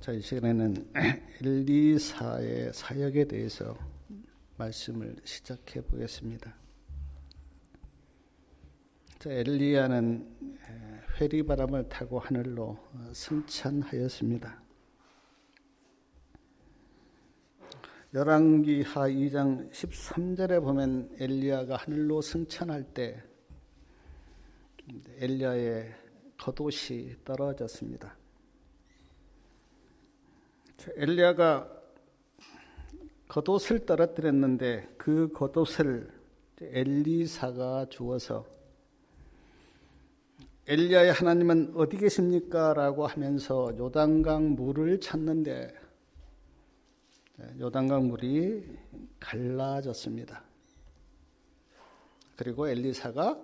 자, 이 시간에는 엘리사의 사역에 대해서 말씀을 시작해 보겠습니다. 자, 엘리야는 회리바람을 타고 하늘로 승천하였습니다. 열왕기하 2장 13절에 보면 엘리야가 하늘로 승천할 때 엘리야의 겉옷이 떨어졌습니다. 엘리야가 겉옷을 떨어뜨렸는데 그 겉옷을 엘리사가 주어서 엘리야의 하나님은 어디 계십니까? 라고 하면서 요단강 물을 찾는데 요단강 물이 갈라졌습니다. 그리고 엘리사가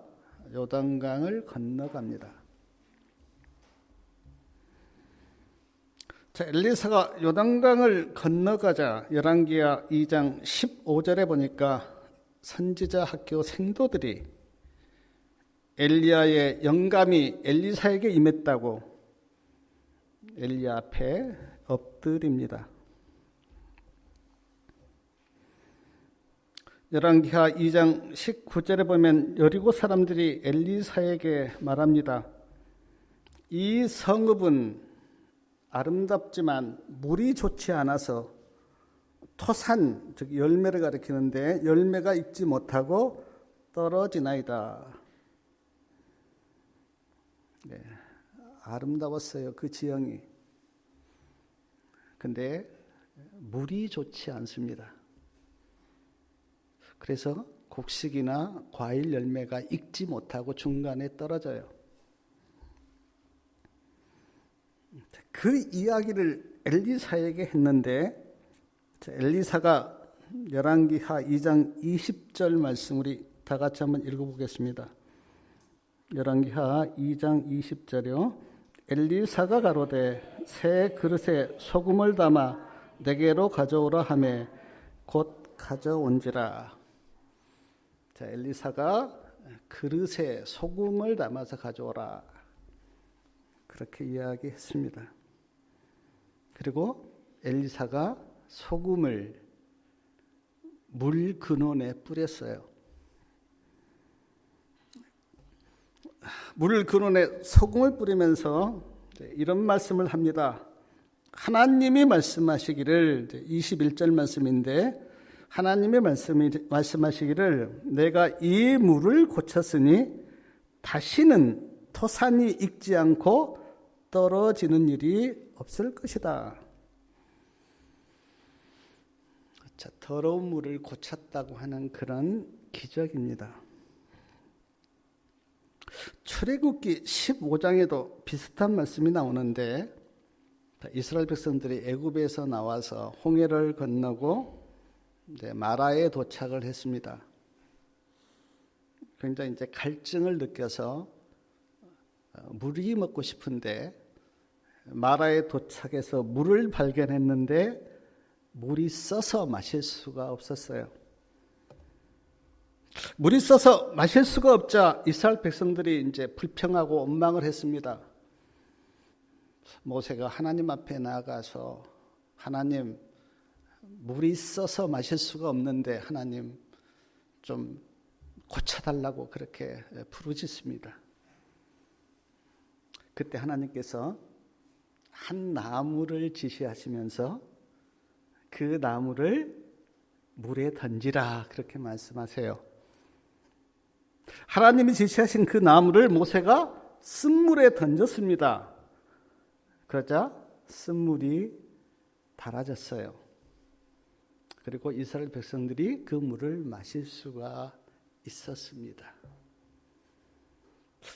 요단강을 건너갑니다. 자, 엘리사가 요단강을 건너가자 열왕기하 2장 15절에 보니까 선지자 학교 생도들이 엘리야의 영감이 엘리사에게 임했다고 엘리야 앞에 엎드립니다. 열왕기하 2장 19절에 보면 여리고 사람들이 엘리사에게 말합니다. 이 성읍은 아름답지만 물이 좋지 않아서 토산, 즉 열매를 가리키는데 열매가 익지 못하고 떨어지나이다. 네, 아름다웠어요, 그 지형이. 근데 물이 좋지 않습니다. 그래서 곡식이나 과일 열매가 익지 못하고 중간에 떨어져요. 그 이야기를 엘리사에게 했는데 엘리사가 열왕기하 2장 20절 말씀 우리 다 같이 한번 읽어보겠습니다. 열왕기하 2장 20절이요. 엘리사가 가로되 새 그릇에 소금을 담아 내게로 가져오라 하매 곧 가져온지라. 자, 엘리사가 그릇에 소금을 담아서 가져오라. 그렇게 이야기했습니다. 그리고 엘리사가 소금을 물 근원에 뿌렸어요. 물 근원에 소금을 뿌리면서 이런 말씀을 합니다. 하나님이 말씀하시기를, 21절 말씀인데 하나님이 말씀하시기를 내가 이 물을 고쳤으니 다시는 토산이 익지 않고 떨어지는 일이 없을 것이다. 자, 더러운 물을 고쳤다고 하는 그런 기적입니다. 출애굽기 15장에도 비슷한 말씀이 나오는데 이스라엘 백성들이 애굽에서 나와서 홍해를 건너고 마라에 도착을 했습니다. 굉장히 이제 갈증을 느껴서 물이 먹고 싶은데 마라에 도착해서 물을 발견했는데 물이 써서 마실 수가 없었어요. 물이 써서 마실 수가 없자 이스라엘 백성들이 이제 불평하고 원망을 했습니다. 모세가 하나님 앞에 나아가서 하나님, 물이 써서 마실 수가 없는데 하나님 좀 고쳐달라고 그렇게 부르짖습니다. 그때 하나님께서 한 나무를 지시하시면서 그 나무를 물에 던지라 그렇게 말씀하세요. 하나님이 지시하신 그 나무를 모세가 쓴물에 던졌습니다. 그러자 쓴물이 달아졌어요. 그리고 이스라엘 백성들이 그 물을 마실 수가 있었습니다.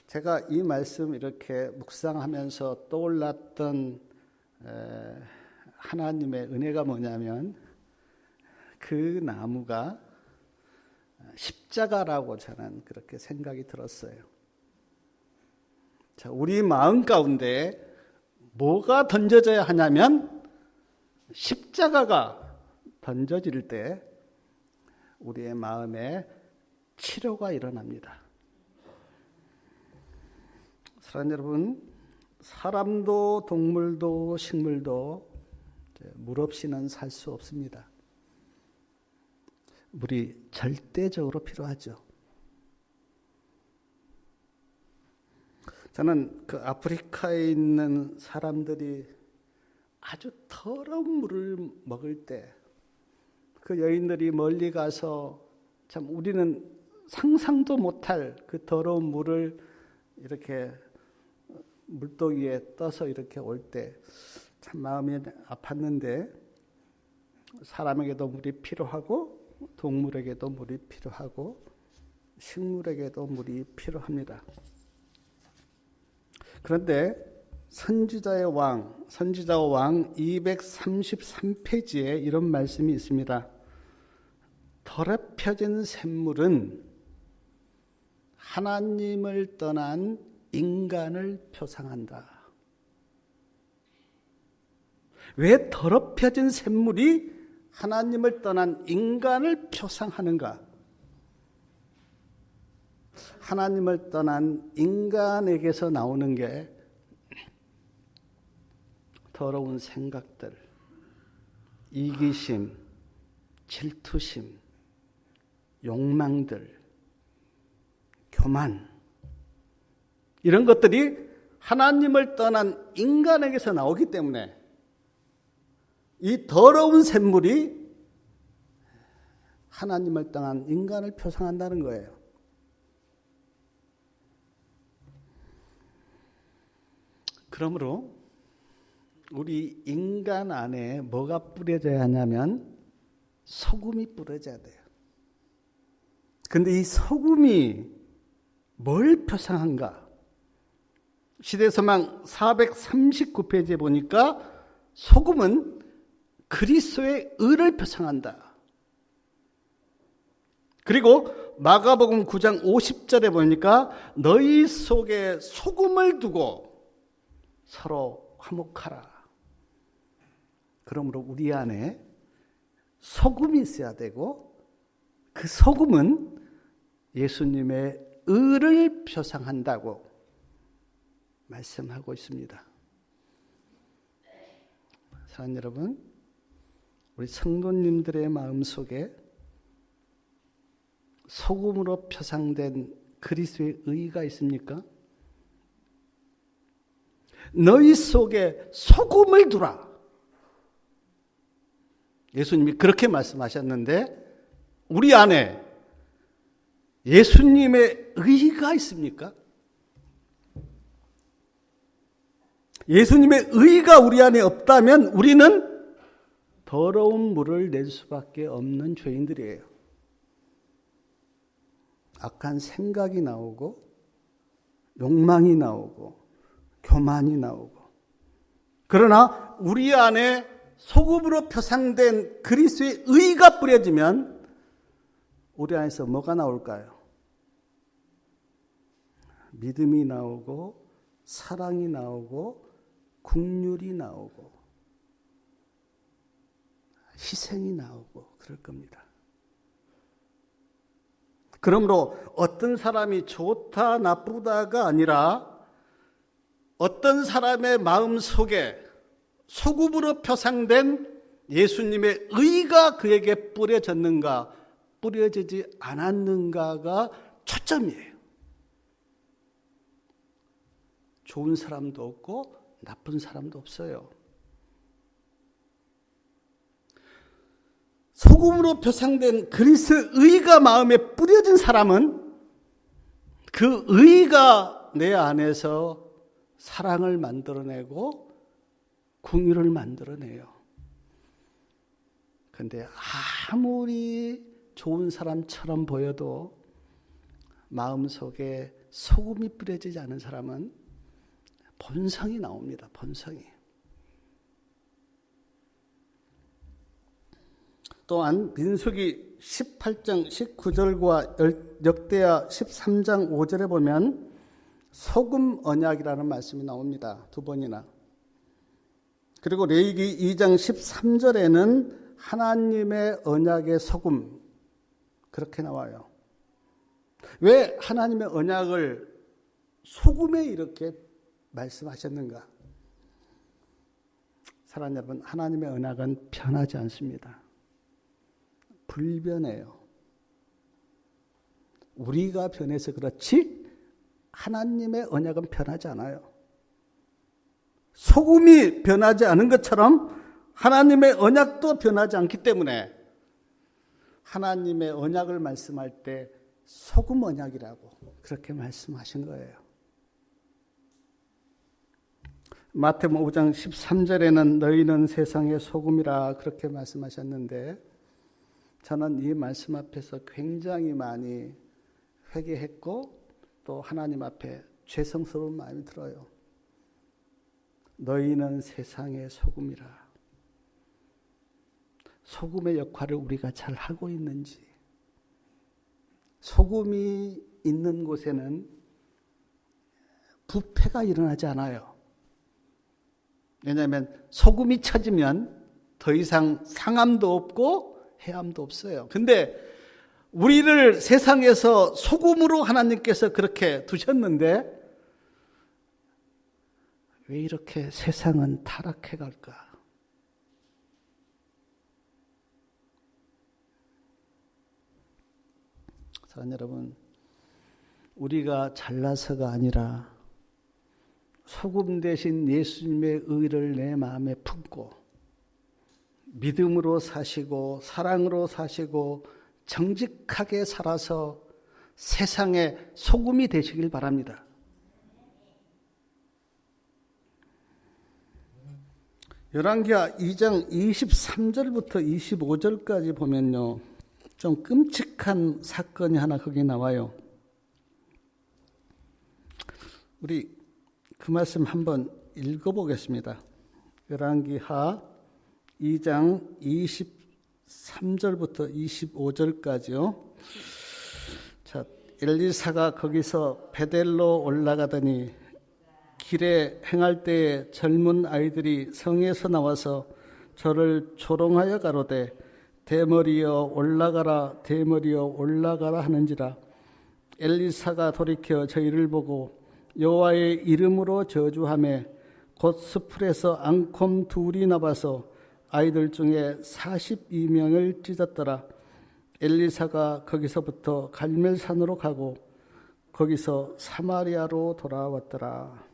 제가 이 말씀 이렇게 묵상하면서 떠올랐던 하나님의 은혜가 뭐냐면 그 나무가 십자가라고 저는 그렇게 생각이 들었어요. 자, 우리 마음 가운데 뭐가 던져져야 하냐면 십자가가 던져질 때 우리의 마음에 치료가 일어납니다. 사랑하는 여러분, 사람도 동물도 식물도 물 없이는 살 수 없습니다. 물이 절대적으로 필요하죠. 저는 그 아프리카에 있는 사람들이 아주 더러운 물을 먹을 때 그 여인들이 멀리 가서 참 우리는 상상도 못할 그 더러운 물을 이렇게 물동이에 떠서 이렇게 올 때 참 마음이 아팠는데, 사람에게도 물이 필요하고 동물에게도 물이 필요하고 식물에게도 물이 필요합니다. 그런데 선지자와 왕 233페이지에 이런 말씀이 있습니다. 더럽혀진 샘물은 하나님을 떠난 인간을 표상한다. 왜 더럽혀진 샘물이 하나님을 떠난 인간을 표상하는가? 하나님을 떠난 인간에게서 나오는 게 더러운 생각들, 이기심, 질투심, 욕망들, 교만, 이런 것들이 하나님을 떠난 인간에게서 나오기 때문에 이 더러운 샘물이 하나님을 떠난 인간을 표상한다는 거예요. 그러므로 우리 인간 안에 뭐가 뿌려져야 하냐면 소금이 뿌려져야 돼요. 그런데 이 소금이 뭘 표상한가? 시대서망 439페이지에 보니까 소금은 그리스도의 의를 표상한다. 그리고 마가복음 9장 50절에 보니까 너희 속에 소금을 두고 서로 화목하라. 그러므로 우리 안에 소금이 있어야 되고, 그 소금은 예수님의 의를 표상한다고 말씀하고 있습니다. 사랑하는 여러분, 우리 성도님들의 마음속에 소금으로 표상된 그리스도의 의가 있습니까? 너희 속에 소금을 두라. 예수님이 그렇게 말씀하셨는데 우리 안에 예수님의 의가 있습니까? 예수님의 의가 우리 안에 없다면 우리는 더러운 물을 낼 수밖에 없는 죄인들이에요. 악한 생각이 나오고 욕망이 나오고 교만이 나오고, 그러나 우리 안에 소금으로 표상된 그리스도의 의가 뿌려지면 우리 안에서 뭐가 나올까요? 믿음이 나오고 사랑이 나오고 긍휼이 나오고 희생이 나오고 그럴 겁니다. 그러므로 어떤 사람이 좋다 나쁘다가 아니라 어떤 사람의 마음속에 소금으로 표상된 예수님의 의가 그에게 뿌려졌는가 뿌려지지 않았는가가 초점이에요. 좋은 사람도 없고 나쁜 사람도 없어요. 소금으로 표상된 그리스도의 의가 마음에 뿌려진 사람은 그 의가 내 안에서 사랑을 만들어내고 긍휼을 만들어내요. 그런데 아무리 좋은 사람처럼 보여도 마음속에 소금이 뿌려지지 않은 사람은 본성이 나옵니다. 본성이. 또한 민수기 18장 19절과 역대하 13장 5절에 보면 소금 언약이라는 말씀이 나옵니다. 두 번이나. 그리고 레위기 2장 13절에는 하나님의 언약의 소금, 그렇게 나와요. 왜 하나님의 언약을 소금에 이렇게 말씀하셨는가? 사랑하는 여러분, 하나님의 언약은 변하지 않습니다. 불변해요. 우리가 변해서 그렇지 하나님의 언약은 변하지 않아요. 소금이 변하지 않은 것처럼 하나님의 언약도 변하지 않기 때문에 하나님의 언약을 말씀할 때 소금 언약이라고 그렇게 말씀하신 거예요. 마태복음 5장 13절에는 너희는 세상의 소금이라 그렇게 말씀하셨는데 저는 이 말씀 앞에서 굉장히 많이 회개했고 또 하나님 앞에 죄성스러운 마음이 들어요. 너희는 세상의 소금이라. 소금의 역할을 우리가 잘 하고 있는지. 소금이 있는 곳에는 부패가 일어나지 않아요. 왜냐하면 소금이 쳐지면 더 이상 상함도 없고 해함도 없어요. 근데 우리를 세상에서 소금으로 하나님께서 그렇게 두셨는데 왜 이렇게 세상은 타락해 갈까? 사랑하는 여러분, 우리가 잘나서가 아니라 소금 대신 예수님의 의를 내 마음에 품고 믿음으로 사시고 사랑으로 사시고 정직하게 살아서 세상의 소금이 되시길 바랍니다. 열왕기하 2장 23절부터 25절까지 보면요, 좀 끔찍한 사건이 하나 거기 나와요. 우리 그 말씀 한번 읽어보겠습니다. 열왕기하 2장 23절부터 25절까지요. 자, 엘리사가 거기서 베델로 올라가더니 길에 행할 때에 젊은 아이들이 성에서 나와서 저를 조롱하여 가로되 대머리여 올라가라 대머리여 올라가라 하는지라. 엘리사가 돌이켜 저희를 보고 여호와의 이름으로 저주하며 곧 수풀에서 앙콤 둘이 나와서 아이들 중에 42명을 찢었더라. 엘리사가 거기서부터 갈멜산으로 가고 거기서 사마리아로 돌아왔더라.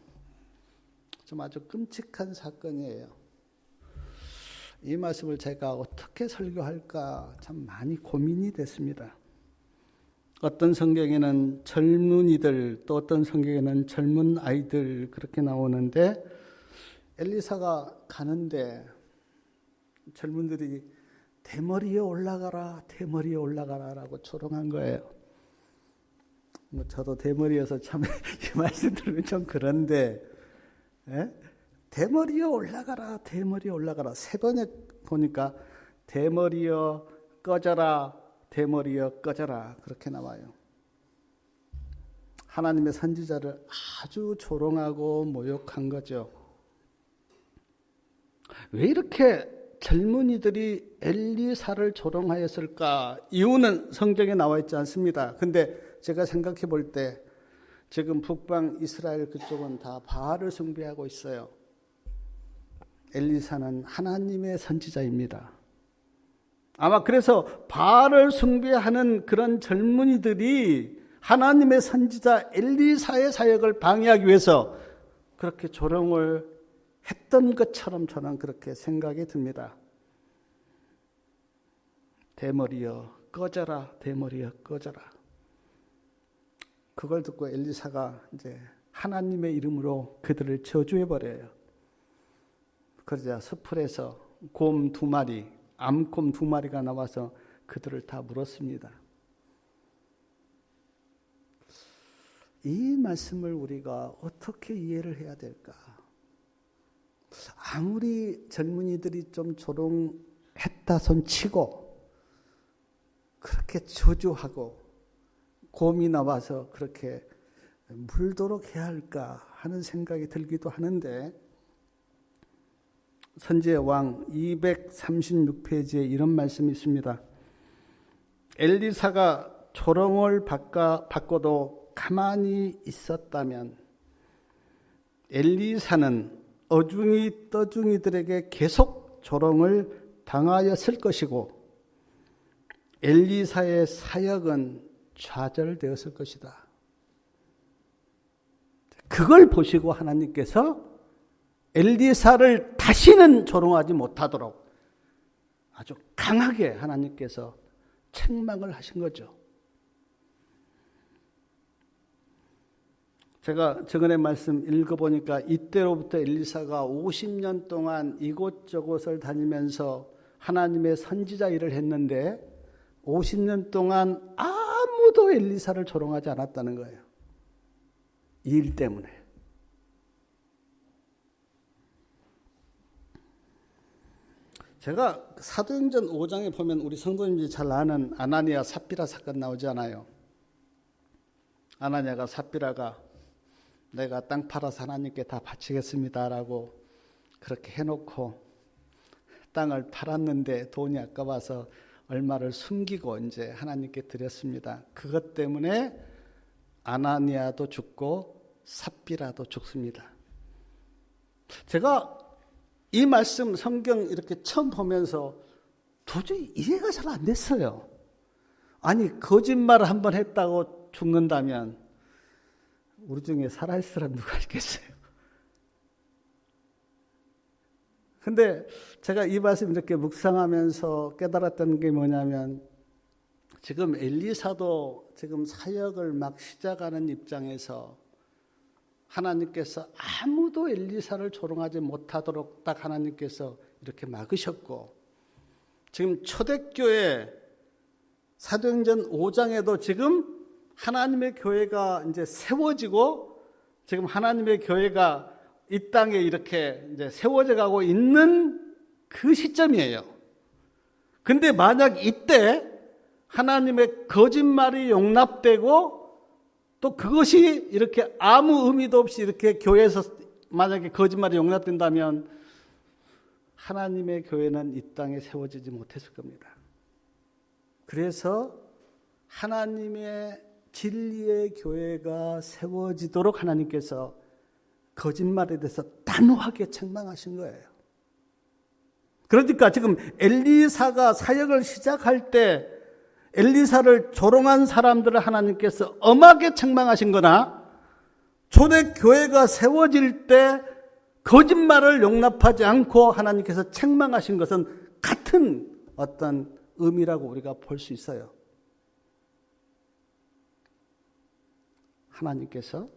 좀 아주 끔찍한 사건이에요. 이 말씀을 제가 어떻게 설교할까 참 많이 고민이 됐습니다. 어떤 성경에는 젊은이들, 또 어떤 성경에는 젊은 아이들 그렇게 나오는데 엘리사가 가는데 젊은들이 대머리에 올라가라, 대머리에 올라가라라고 조롱한 거예요. 저도 대머리여서 참 이 말씀 들으면 좀 그런데, 예? 대머리에 올라가라, 대머리에 올라가라. 세 번에 보니까 대머리여 꺼져라, 대머리여 꺼져라 그렇게 나와요. 하나님의 선지자를 아주 조롱하고 모욕한 거죠. 왜 이렇게 젊은이들이 엘리사를 조롱하였을까? 이유는 성경에 나와 있지 않습니다. 근데 제가 생각해 볼 때 지금 북방 이스라엘 그쪽은 다 바알을 숭배하고 있어요. 엘리사는 하나님의 선지자입니다. 아마 그래서 바알을 숭배하는 그런 젊은이들이 하나님의 선지자 엘리사의 사역을 방해하기 위해서 그렇게 조롱을 했던 것처럼 저는 그렇게 생각이 듭니다. 대머리여 꺼져라, 대머리여 꺼져라. 그걸 듣고 엘리사가 이제 하나님의 이름으로 그들을 저주해 버려요. 그러자 숲풀에서 곰 2마리, 암곰 2마리가 나와서 그들을 다 물었습니다. 이 말씀을 우리가 어떻게 이해를 해야 될까? 아무리 젊은이들이 좀 조롱했다 손치고 그렇게 저주하고 곰이 나와서 그렇게 물도록 해야 할까 하는 생각이 들기도 하는데 선지의 왕 236페이지에 이런 말씀이 있습니다. 엘리사가 조롱을 받고도 가만히 있었다면 엘리사는 어중이 떠중이들에게 계속 조롱을 당하였을 것이고 엘리사의 사역은 좌절되었을 것이다. 그걸 보시고 하나님께서 엘리사를 다시는 조롱하지 못하도록 아주 강하게 하나님께서 책망을 하신 거죠. 제가 저번에 말씀 읽어보니까 이때로부터 엘리사가 50년 동안 이곳저곳을 다니면서 하나님의 선지자 일을 했는데 50년 동안 아무도 엘리사를 조롱하지 않았다는 거예요. 이 일 때문에. 제가 사도행전 5장에 보면 우리 성도님들이 잘 아는 아나니아 삽비라 사건 나오지 않아요? 아나니아가 삽비라가 내가 땅 팔아서 하나님께 다 바치겠습니다라고 그렇게 해놓고 땅을 팔았는데 돈이 아까워서 얼마를 숨기고 이제 하나님께 드렸습니다. 그것 때문에 아나니아도 죽고 삽비라도 죽습니다. 제가 이 말씀 성경 이렇게 처음 보면서 도저히 이해가 잘 안 됐어요. 아니 거짓말을 한번 했다고 죽는다면 우리 중에 살아있을 사람 누가 있겠어요? 근데 제가 이 말씀 이렇게 묵상하면서 깨달았던 게 뭐냐면 지금 엘리사도 지금 사역을 막 시작하는 입장에서 하나님께서 아무도 엘리사를 조롱하지 못하도록 딱 하나님께서 이렇게 막으셨고 지금 초대교회 사도행전 5장에도 지금 하나님의 교회가 이제 세워지고 지금 하나님의 교회가 이 땅에 이렇게 이제 세워져 가고 있는 그 시점이에요. 근데 만약 이때 하나님의 거짓말이 용납되고 또 그것이 이렇게 아무 의미도 없이 이렇게 교회에서 만약에 거짓말이 용납된다면 하나님의 교회는 이 땅에 세워지지 못했을 겁니다. 그래서 하나님의 진리의 교회가 세워지도록 하나님께서 거짓말에 대해서 단호하게 책망하신 거예요. 그러니까 지금 엘리사가 사역을 시작할 때 엘리사를 조롱한 사람들을 하나님께서 엄하게 책망하신 거나 초대교회가 세워질 때 거짓말을 용납하지 않고 하나님께서 책망하신 것은 같은 어떤 의미라고 우리가 볼 수 있어요. 하나님께서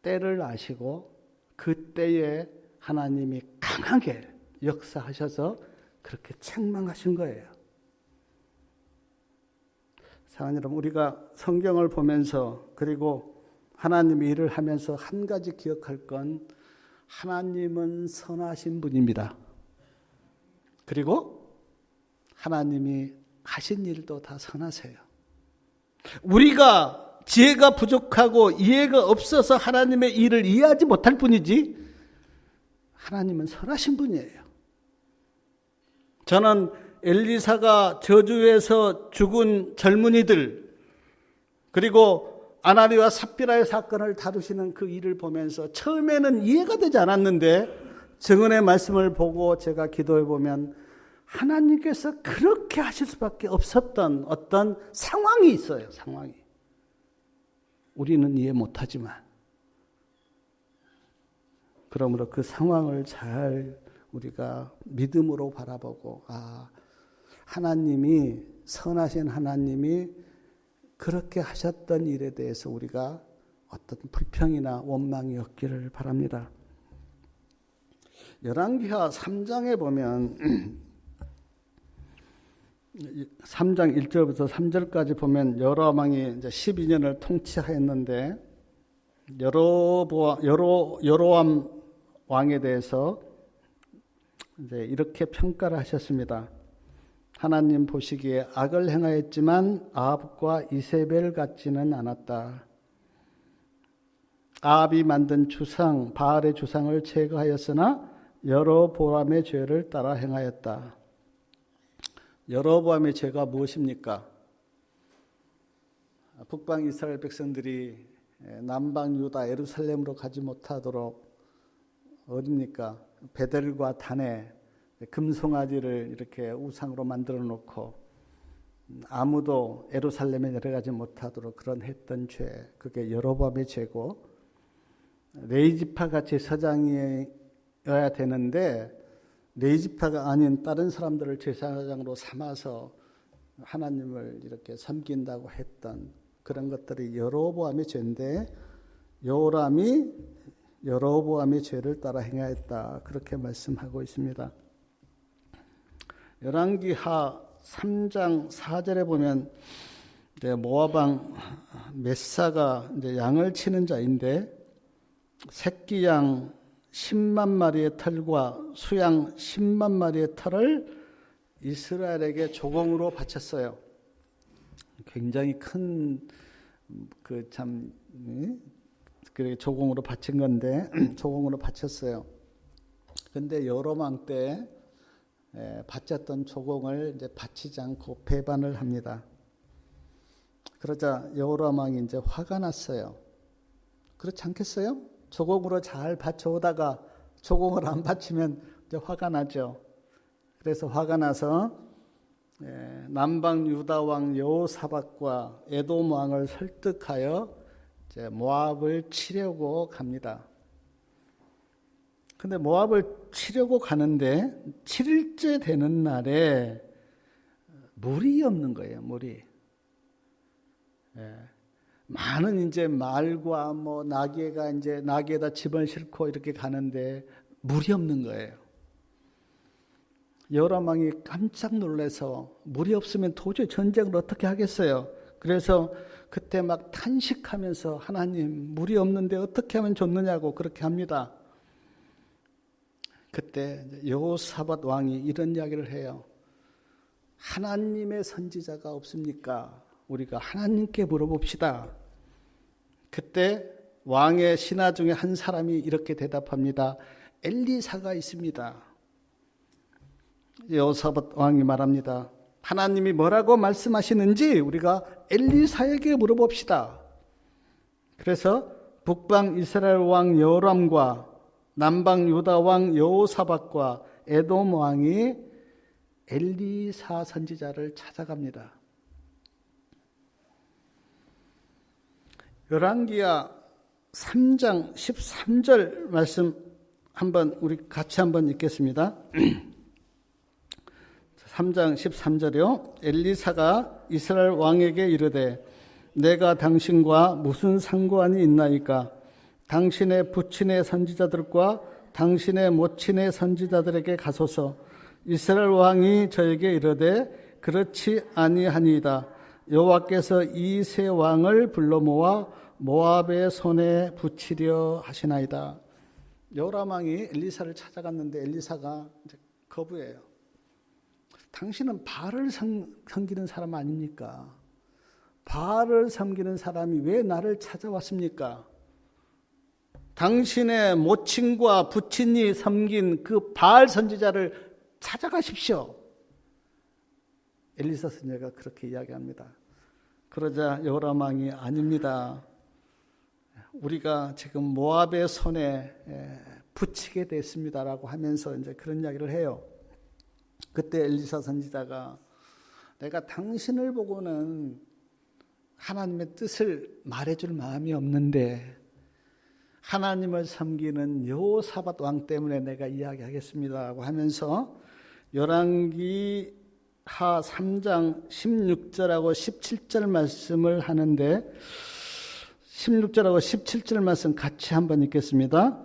때를 아시고 그 때에 하나님이 강하게 역사하셔서 그렇게 책망하신 거예요. 사랑하는 여러분, 우리가 성경을 보면서 그리고 하나님의 일을 하면서 한 가지 기억할 건 하나님은 선하신 분입니다. 그리고 하나님이 하신 일도 다 선하세요. 우리가 지혜가 부족하고 이해가 없어서 하나님의 일을 이해하지 못할 뿐이지 하나님은 선하신 분이에요. 저는 엘리사가 저주에서 죽은 젊은이들 그리고 아나니와 삽비라의 사건을 다루시는 그 일을 보면서 처음에는 이해가 되지 않았는데 증언의 말씀을 보고 제가 기도해 보면 하나님께서 그렇게 하실 수밖에 없었던 어떤 상황이 있어요. 상황이. 우리는 이해 못하지만 그러므로 그 상황을 잘 우리가 믿음으로 바라보고 하나님이 선하신 하나님이 그렇게 하셨던 일에 대해서 우리가 어떤 불평이나 원망이 없기를 바랍니다. 열왕기하 3장에 보면 3장 1절부터 3절까지 보면 여로암 왕이 이제 12년을 통치하였는데 여로암 왕에 대해서 이제 이렇게 평가를 하셨습니다. 하나님 보시기에 악을 행하였지만 아합과 이세벨 같지는 않았다. 아합이 만든 주상 바알의 주상을 제거하였으나 여로보암의 죄를 따라 행하였다. 여로보암의 죄가 무엇입니까? 북방 이스라엘 백성들이 남방 유다 예루살렘으로 가지 못하도록 어딥니까? 베델과 단에 금송아지를 이렇게 우상으로 만들어 놓고 아무도 예루살렘에 내려가지 못하도록 그런 했던 죄, 그게 여로보암의 죄고, 레이지파 같이 제사장이어야 되는데 레이지파가 아닌 다른 사람들을 제사장으로 삼아서 하나님을 이렇게 섬긴다고 했던 그런 것들이 여로보암의 죄인데, 요람이 여로보암의 죄를 따라 행하였다, 그렇게 말씀하고 있습니다. 열왕기하 3장 4절에 보면 이제 모압 왕 메사가 이제 양을 치는 자인데, 새끼 양 10만 마리의 털과 수양 10만 마리의 털을 이스라엘에게 조공으로 바쳤어요. 굉장히 큰 조공으로 바친 건데 조공으로 바쳤어요. 근데 여로왕 때 바쳤던 조공을 이제 바치지 않고 배반을 합니다. 그러자 여호람 왕이 이제 화가 났어요. 그렇지 않겠어요? 조공으로 잘 바쳐오다가 조공을 안 바치면 이제 화가 나죠. 그래서 화가 나서 남방 유다 왕 여호사밧과 에돔 왕을 설득하여 이제 모압을 치려고 갑니다. 근데 모압을 치려고 가는데 7일째 되는 날에 물이 없는 거예요. 물이. 많은 이제 말과 나귀가 이제 나귀에다 집을 싣고 이렇게 가는데 물이 없는 거예요. 여호람 왕이 깜짝 놀라서 물이 없으면 도저히 전쟁을 어떻게 하겠어요? 그래서 그때 막 탄식하면서 하나님, 물이 없는데 어떻게 하면 좋느냐고 그렇게 합니다. 그때 여호사밧 왕이 이런 이야기를 해요. 하나님의 선지자가 없습니까? 우리가 하나님께 물어봅시다. 그때 왕의 신하 중에 한 사람이 이렇게 대답합니다. 엘리사가 있습니다. 여호사밧 왕이 말합니다. 하나님이 뭐라고 말씀하시는지 우리가 엘리사에게 물어봅시다. 그래서 북방 이스라엘 왕 여호람과 남방 유다 왕 여호사밧과 에돔 왕이 엘리사 선지자를 찾아갑니다. 열왕기하 3장 13절 말씀 우리 같이 한번 읽겠습니다. 3장 13절이요. 엘리사가 이스라엘 왕에게 이르되 내가 당신과 무슨 상관이 있나이까? 당신의 부친의 선지자들과 당신의 모친의 선지자들에게 가소서. 이스라엘 왕이 저에게 이르되 그렇지 아니하니이다. 여호와께서 이 세 왕을 불러 모아 모압의 손에 붙이려 하시나이다. 여호람 왕이 엘리사를 찾아갔는데 엘리사가 이제 거부해요. 당신은 바알을 섬기는 사람 아닙니까? 바알을 섬기는 사람이 왜 나를 찾아왔습니까? 당신의 모친과 부친이 섬긴 그 바알 선지자를 찾아가십시오. 엘리사 선지자가 그렇게 이야기합니다. 그러자 여호람 왕이 아닙니다. 우리가 지금 모압의 손에 붙이게 됐습니다라고 하면서 이제 그런 이야기를 해요. 그때 엘리사 선지자가 내가 당신을 보고는 하나님의 뜻을 말해줄 마음이 없는데 하나님을 섬기는 여호사밧 왕 때문에 내가 이야기하겠습니다라고 하면서 열왕기하 3장 16절하고 17절 말씀을 하는데 16절하고 17절 말씀 같이 한번 읽겠습니다.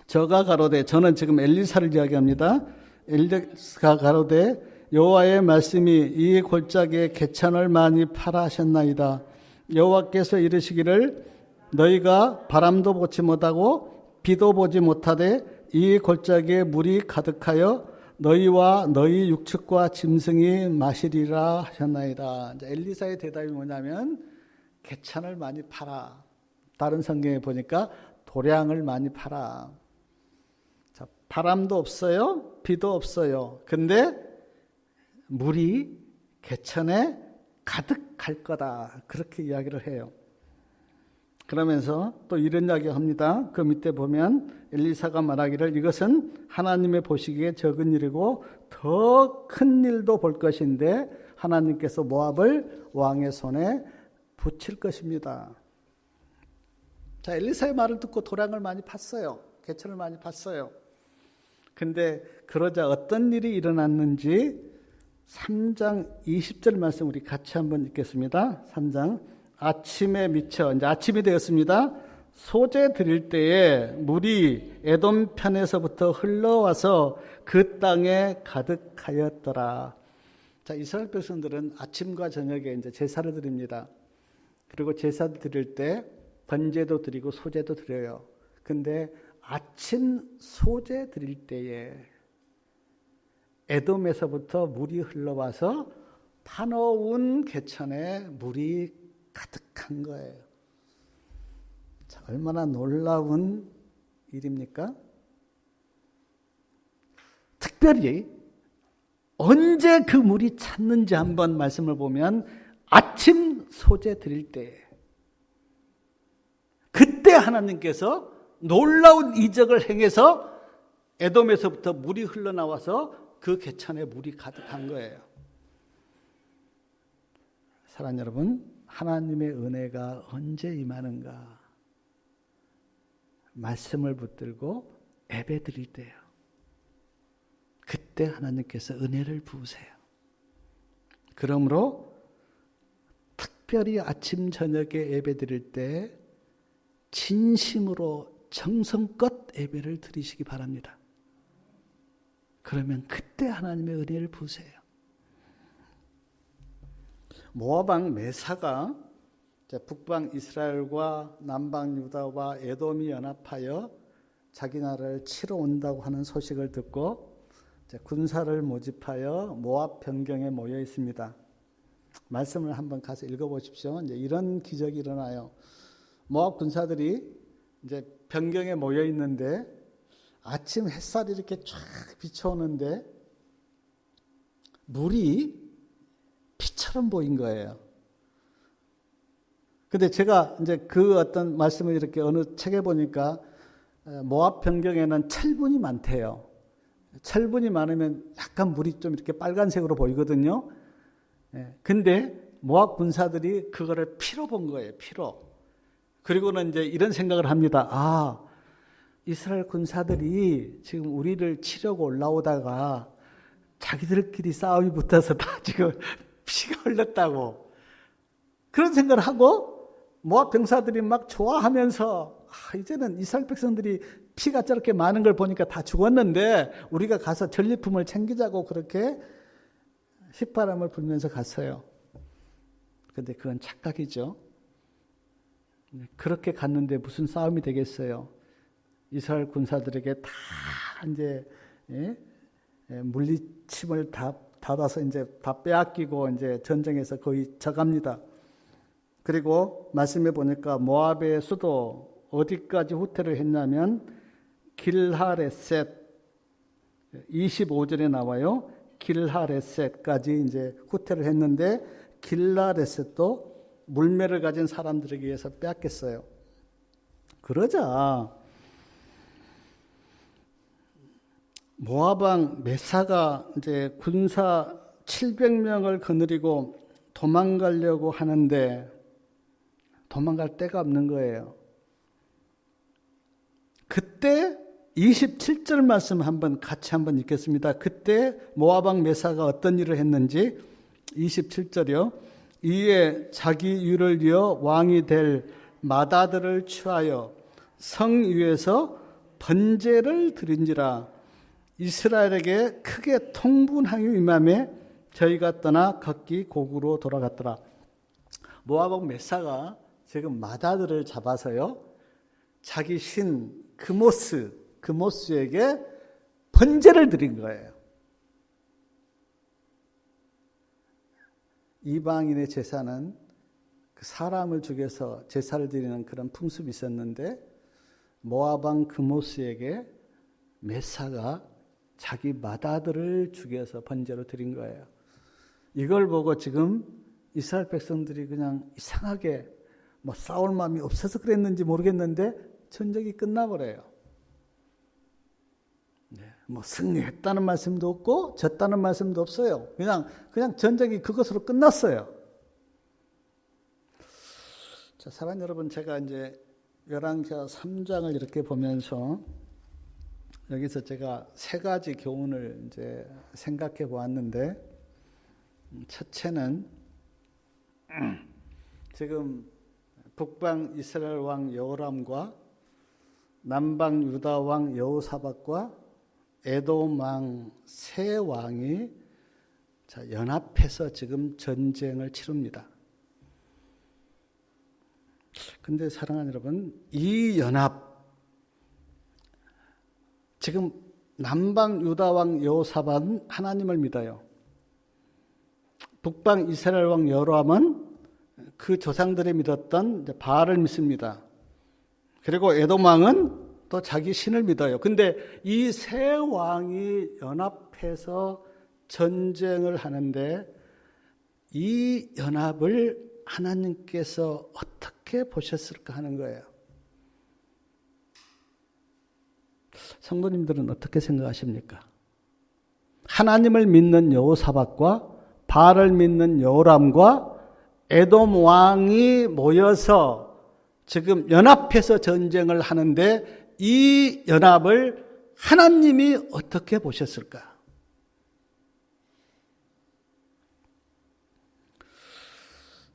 저가 가로되, 저는 지금 엘리사를 이야기합니다. 엘리사가 가로되 여호와의 말씀이 이 골짜기에 개천을 많이 파라 하셨나이다. 여호와께서 이르시기를 너희가 바람도 보지 못하고 비도 보지 못하되 이 골짜기에 물이 가득하여 너희와 너희 육축과 짐승이 마시리라 하셨나이다. 엘리사의 대답이 뭐냐면 개천을 많이 파라. 다른 성경에 보니까 도량을 많이 파라. 자, 바람도 없어요. 비도 없어요. 근데 물이 개천에 가득할 거다. 그렇게 이야기를 해요. 그러면서 또 이런 이야기 합니다. 그 밑에 보면 엘리사가 말하기를 이것은 하나님의 보시기에 적은 일이고 더 큰 일도 볼 것인데 하나님께서 모압을 왕의 손에 붙일 것입니다. 자, 엘리사의 말을 듣고 도량을 많이 팠어요. 개천을 많이 팠어요. 근데 그러자 어떤 일이 일어났는지 3장 20절 말씀 우리 같이 한번 읽겠습니다. 3장 아침에 미쳐 이제 아침이 되었습니다. 소재 드릴 때에 물이 에돔 편에서부터 흘러와서 그 땅에 가득하였더라. 자, 이스라엘 백성들은 아침과 저녁에 이제 제사를 드립니다. 그리고 제사를 드릴 때 번제도 드리고 소제도 드려요. 근데 아침 소제 드릴 때에 에돔에서부터 물이 흘러와서 파놓은 개천에 물이 가득한 거예요. 자, 얼마나 놀라운 일입니까? 특별히 언제 그 물이 찼는지 한번 말씀을 보면 아침 소제 드릴 때 그때 하나님께서 놀라운 이적을 행해서 에돔에서부터 물이 흘러나와서 그 개천에 물이 가득한 거예요. 사랑하는 여러분, 하나님의 은혜가 언제 임하는가? 말씀을 붙들고 예배 드릴 때요. 그때 하나님께서 은혜를 부으세요. 그러므로 특별히 아침 저녁에 예배 드릴 때 진심으로 정성껏 예배를 드리시기 바랍니다. 그러면 그때 하나님의 은혜를 부으세요. 모압 왕 메사가 북방 이스라엘과 남방 유다와 에돔이 연합하여 자기 나라를 치러 온다고 하는 소식을 듣고 군사를 모집하여 모압 변경에 모여 있습니다. 말씀을 한번 가서 읽어보십시오. 이제 이런 기적이 일어나요. 모압 군사들이 이제 변경에 모여 있는데 아침 햇살이 이렇게 쫙 비춰오는데 물이 피처럼 보인 거예요. 근데 제가 이제 그 어떤 말씀을 이렇게 어느 책에 보니까 모압 변경에는 철분이 많대요. 철분이 많으면 약간 물이 좀 이렇게 빨간색으로 보이거든요. 근데 모압 군사들이 그거를 피로 본 거예요. 피로. 그리고는 이제 이런 생각을 합니다. 아, 이스라엘 군사들이 지금 우리를 치려고 올라오다가 자기들끼리 싸움이 붙어서 다 지금 피가 흘렀다고 그런 생각을 하고 모압 병사들이 막 좋아하면서 이제는 이스라엘 백성들이 피가 저렇게 많은 걸 보니까 다 죽었는데 우리가 가서 전리품을 챙기자고 그렇게 휘바람을 불면서 갔어요. 그런데 그건 착각이죠. 그렇게 갔는데 무슨 싸움이 되겠어요. 이스라엘 군사들에게 다 이제 물리침을 다 받아서 이제 다 빼앗기고 이제 전쟁에서 거의 져갑니다. 그리고 말씀해 보니까 모압의 수도 어디까지 후퇴를 했냐면 길하레셋 25절에 나와요. 길하레셋까지 이제 후퇴를 했는데 길하레셋도 물매를 가진 사람들에게 의해서 빼앗겼어요. 그러자 모압 왕 메사가 이제 군사 700명을 거느리고 도망가려고 하는데 도망갈 데가 없는 거예요. 그때 27절 말씀 같이 한번 읽겠습니다. 그때 모압 왕 메사가 어떤 일을 했는지 27절이요. 이에 자기 유를 이어 왕이 될 마다들을 취하여 성 위에서 번제를 드린지라. 이스라엘에게 크게 통분하여 임함에 저희가 떠나 각기 고국으로 돌아갔더라. 모압 왕 메사가 지금 마다들을 잡아서요, 자기 신 그모스에게 번제를 드린 거예요. 이방인의 제사는 그 사람을 죽여서 제사를 드리는 그런 풍습이 있었는데 모압 왕 그모스에게 메사가 자기 맏아들을 죽여서 번제로 드린 거예요. 이걸 보고 지금 이스라엘 백성들이 그냥 이상하게 뭐 싸울 마음이 없어서 그랬는지 모르겠는데 전쟁이 끝나버려요. 네, 뭐 승리했다는 말씀도 없고 졌다는 말씀도 없어요. 그냥 전쟁이 그것으로 끝났어요. 자, 사랑하는 여러분, 제가 이제 열왕기하 3장을 이렇게 보면서 여기서 제가 세 가지 교훈을 이제 생각해 보았는데, 첫째는 지금 북방 이스라엘 왕 여호람과 남방 유다 왕 여호사밧과 에돔 왕 세 왕이 연합해서 지금 전쟁을 치릅니다. 근데 사랑하는 여러분, 이 연합, 지금 남방 유다 왕 여호사밧은 하나님을 믿어요. 북방 이스라엘 왕 여호람은 그 조상들이 믿었던 바알을 믿습니다. 그리고 에돔 왕은 또 자기 신을 믿어요. 근데 이 세 왕이 연합해서 전쟁을 하는데 이 연합을 하나님께서 어떻게 보셨을까 하는 거예요. 성도님들은 어떻게 생각하십니까? 하나님을 믿는 여호사밧과 바알을 믿는 여호람과 에돔 왕이 모여서 지금 연합해서 전쟁을 하는데 이 연합을 하나님이 어떻게 보셨을까?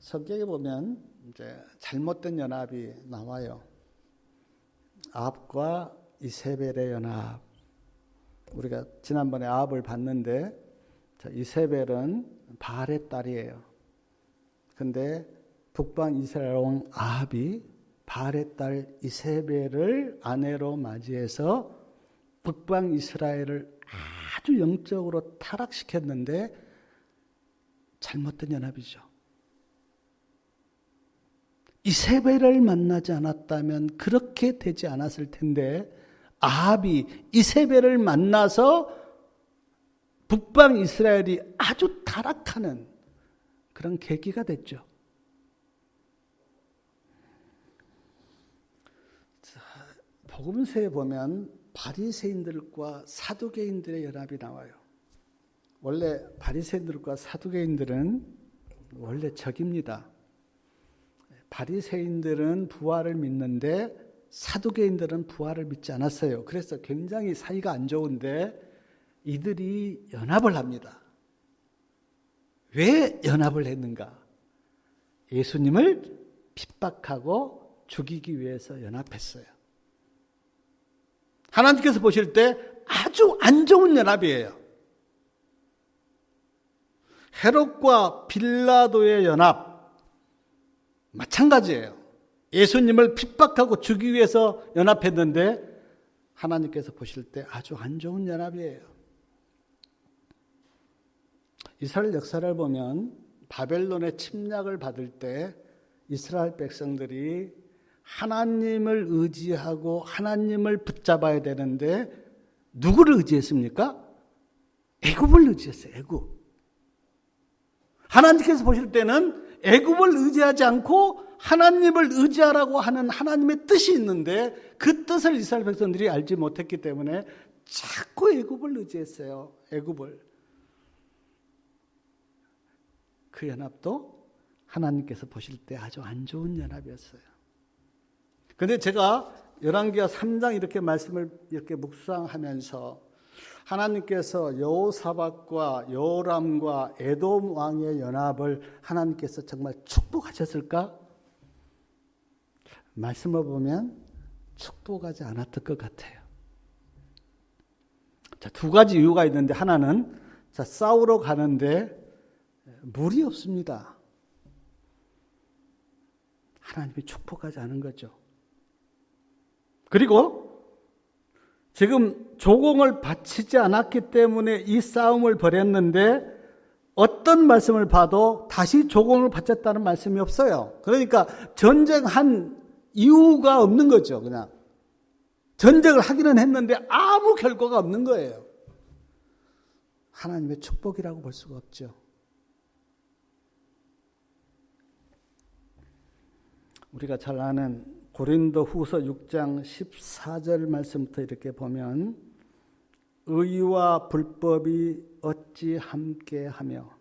성경에 보면 이제 잘못된 연합이 나와요. 아합과 이세벨의 연합. 우리가 지난번에 아합을 봤는데 이세벨은 바알의 딸이에요. 근데 북방 이스라엘 왕 아합이 바알의 딸 이세벨을 아내로 맞이해서 북방 이스라엘을 아주 영적으로 타락시켰는데 잘못된 연합이죠. 이세벨을 만나지 않았다면 그렇게 되지 않았을 텐데 아합이 이세벨을 만나서 북방 이스라엘이 아주 타락하는 그런 계기가 됐죠. 자, 복음서에 보면 바리새인들과 사두개인들의 연합이 나와요. 원래 바리새인들과 사두개인들은 원래 적입니다. 바리새인들은 부활을 믿는데 사두개인들은 부활을 믿지 않았어요. 그래서 굉장히 사이가 안 좋은데 이들이 연합을 합니다. 왜 연합을 했는가? 예수님을 핍박하고 죽이기 위해서 연합했어요. 하나님께서 보실 때 아주 안 좋은 연합이에요. 헤롯과 빌라도의 연합 마찬가지예요. 예수님을 핍박하고 죽이기 위해서 연합했는데 하나님께서 보실 때 아주 안 좋은 연합이에요. 이스라엘 역사를 보면 바벨론의 침략을 받을 때 이스라엘 백성들이 하나님을 의지하고 하나님을 붙잡아야 되는데 누구를 의지했습니까? 애굽을 의지했어요. 애굽. 하나님께서 보실 때는 애굽을 의지하지 않고 하나님을 의지하라고 하는 하나님의 뜻이 있는데 그 뜻을 이스라엘 백성들이 알지 못했기 때문에 자꾸 애굽을 의지했어요. 애굽을. 그 연합도 하나님께서 보실 때 아주 안 좋은 연합이었어요. 그런데 제가 열왕기하 3장 이렇게 말씀을 이렇게 묵상하면서 하나님께서 여호사밧과 여호람과 에돔 왕의 연합을 하나님께서 정말 축복하셨을까? 말씀을 보면 축복하지 않았던 것 같아요. 자, 두 가지 이유가 있는데 하나는 싸우러 가는데 물이 없습니다. 하나님이 축복하지 않은 거죠. 그리고 지금 조공을 바치지 않았기 때문에 이 싸움을 벌였는데 어떤 말씀을 봐도 다시 조공을 바쳤다는 말씀이 없어요. 그러니까 전쟁한 이유가 없는 거죠. 그냥 전쟁을 하기는 했는데 아무 결과가 없는 거예요. 하나님의 축복이라고 볼 수가 없죠. 우리가 잘 아는 고린도후서 6장 14절 말씀부터 이렇게 보면 의와 불법이 어찌 함께하며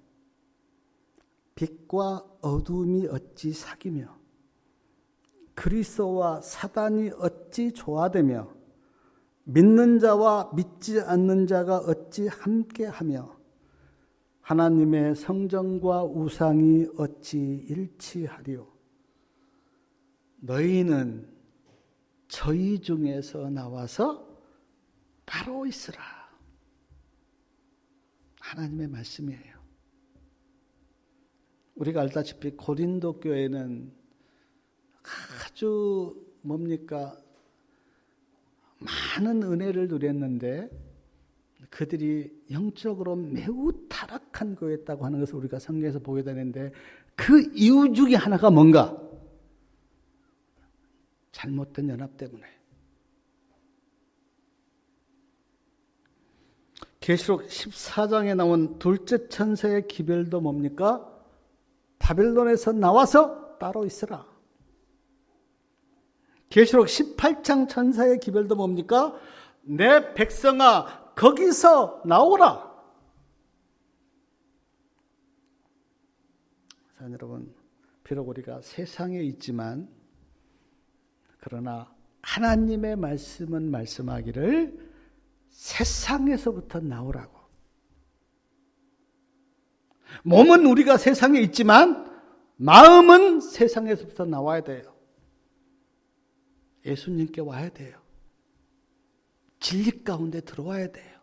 빛과 어둠이 어찌 사귀며 그리스도와 사단이 어찌 조화되며 믿는 자와 믿지 않는 자가 어찌 함께하며 하나님의 성전과 우상이 어찌 일치하리요. 너희는 저희 중에서 나와서 따로 있으라. 하나님의 말씀이에요. 우리가 알다시피 고린도 교회는 아주 많은 은혜를 누렸는데 그들이 영적으로 매우 타락한 교회였다고 하는 것을 우리가 성경에서 보게 되는데 그 이유 중에 하나가 뭔가? 잘못된 연합 때문에. 계시록 14장에 나온 둘째 천사의 기별도 뭡니까? 바벨론에서 나와서 따로 있으라. 계시록 18장 천사의 기별도 뭡니까? 내 백성아 거기서 나오라. 자, 여러분, 비록 우리가 세상에 있지만 그러나 하나님의 말씀은 말씀하기를 세상에서부터 나오라고. 몸은 우리가 세상에 있지만 마음은 세상에서부터 나와야 돼요. 예수님께 와야 돼요. 진리 가운데 들어와야 돼요.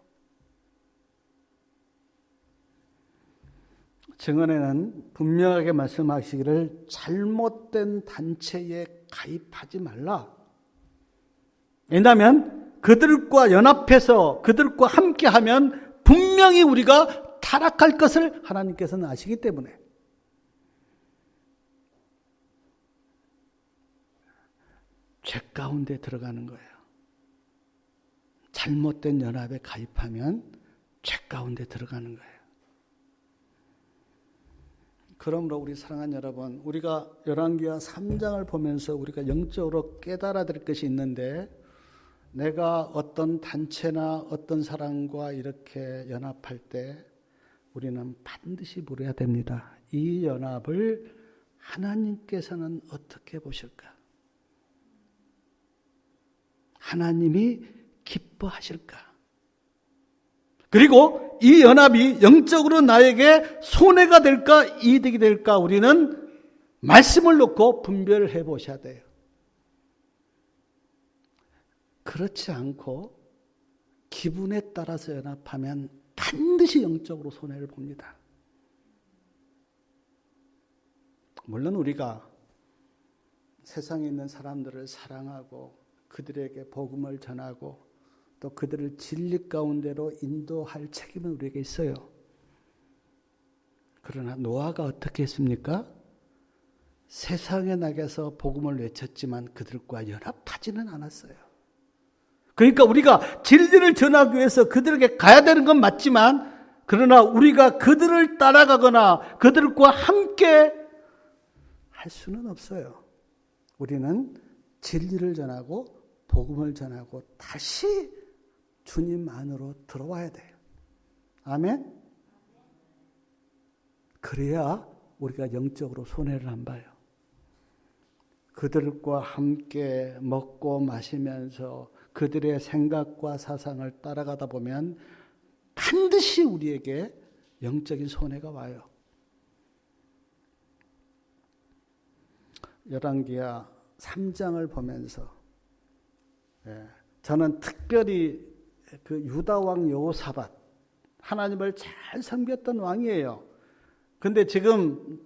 증언에는 분명하게 말씀하시기를 잘못된 단체에 가입하지 말라. 왜냐하면 그들과 연합해서 그들과 함께하면 분명히 우리가 타락할 것을 하나님께서는 아시기 때문에 죄 가운데 들어가는 거예요. 잘못된 연합에 가입하면 죄 가운데 들어가는 거예요. 그러므로 우리 사랑하는 여러분, 우리가 열왕기하 3장을 보면서 우리가 영적으로 깨달아야 될 것이 있는데 내가 어떤 단체나 어떤 사람과 이렇게 연합할 때 우리는 반드시 물어야 됩니다. 이 연합을 하나님께서는 어떻게 보실까? 하나님이 기뻐하실까? 그리고 이 연합이 영적으로 나에게 손해가 될까 이득이 될까 우리는 말씀을 놓고 분별을 해보셔야 돼요. 그렇지 않고 기분에 따라서 연합하면 반드시 영적으로 손해를 봅니다. 물론 우리가 세상에 있는 사람들을 사랑하고 그들에게 복음을 전하고 또 그들을 진리 가운데로 인도할 책임은 우리에게 있어요. 그러나 노아가 어떻게 했습니까? 세상에 나가서 복음을 외쳤지만 그들과 연합하지는 않았어요. 그러니까 우리가 진리를 전하기 위해서 그들에게 가야 되는 건 맞지만 그러나 우리가 그들을 따라가거나 그들과 함께 할 수는 없어요. 우리는 진리를 전하고 복음을 전하고 다시 주님 안으로 들어와야 돼요. 아멘? 그래야 우리가 영적으로 손해를 안 봐요. 그들과 함께 먹고 마시면서 그들의 생각과 사상을 따라가다 보면 반드시 우리에게 영적인 손해가 와요. 열왕기하 3장을 보면서 저는 특별히 그 유다 왕 여호사밧 하나님을 잘 섬겼던 왕이에요. 근데 지금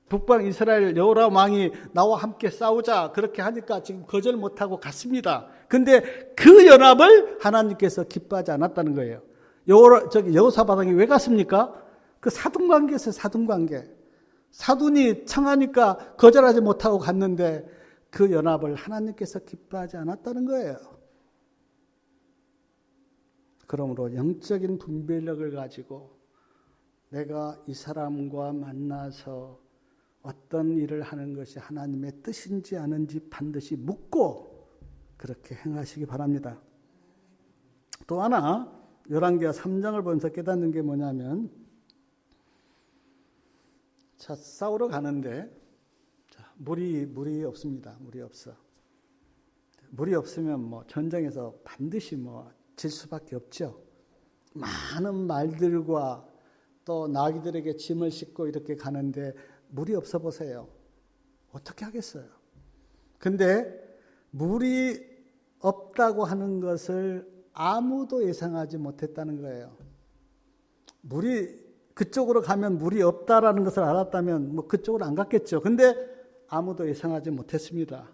북방 이스라엘 여호람 왕이 나와 함께 싸우자 그렇게 하니까 지금 거절 못하고 갔습니다. 근데 그 연합을 하나님께서 기뻐하지 않았다는 거예요. 여호사밧 왕이 왜 갔습니까? 그 사돈관계에서 사돈관계. 사돈이 청하니까 거절하지 못하고 갔는데 그 연합을 하나님께서 기뻐하지 않았다는 거예요. 그러므로 영적인 분별력을 가지고 내가 이 사람과 만나서 어떤 일을 하는 것이 하나님의 뜻인지 아닌지 반드시 묻고 그렇게 행하시기 바랍니다. 또 하나 열왕기하 3장을 보면서 깨닫는 게 뭐냐면, 자, 싸우러 가는데 물이 없습니다. 물이 없어. 물이 없으면 뭐 전쟁에서 반드시 뭐 질 수밖에 없죠. 많은 말들과 또 나귀들에게 짐을 싣고 이렇게 가는데 물이 없어 보세요. 어떻게 하겠어요? 근데 물이 없다고 하는 것을 아무도 예상하지 못했다는 거예요. 물이 그쪽으로 가면 물이 없다라는 것을 알았다면 뭐 그쪽으로 안 갔겠죠. 근데 아무도 예상하지 못했습니다.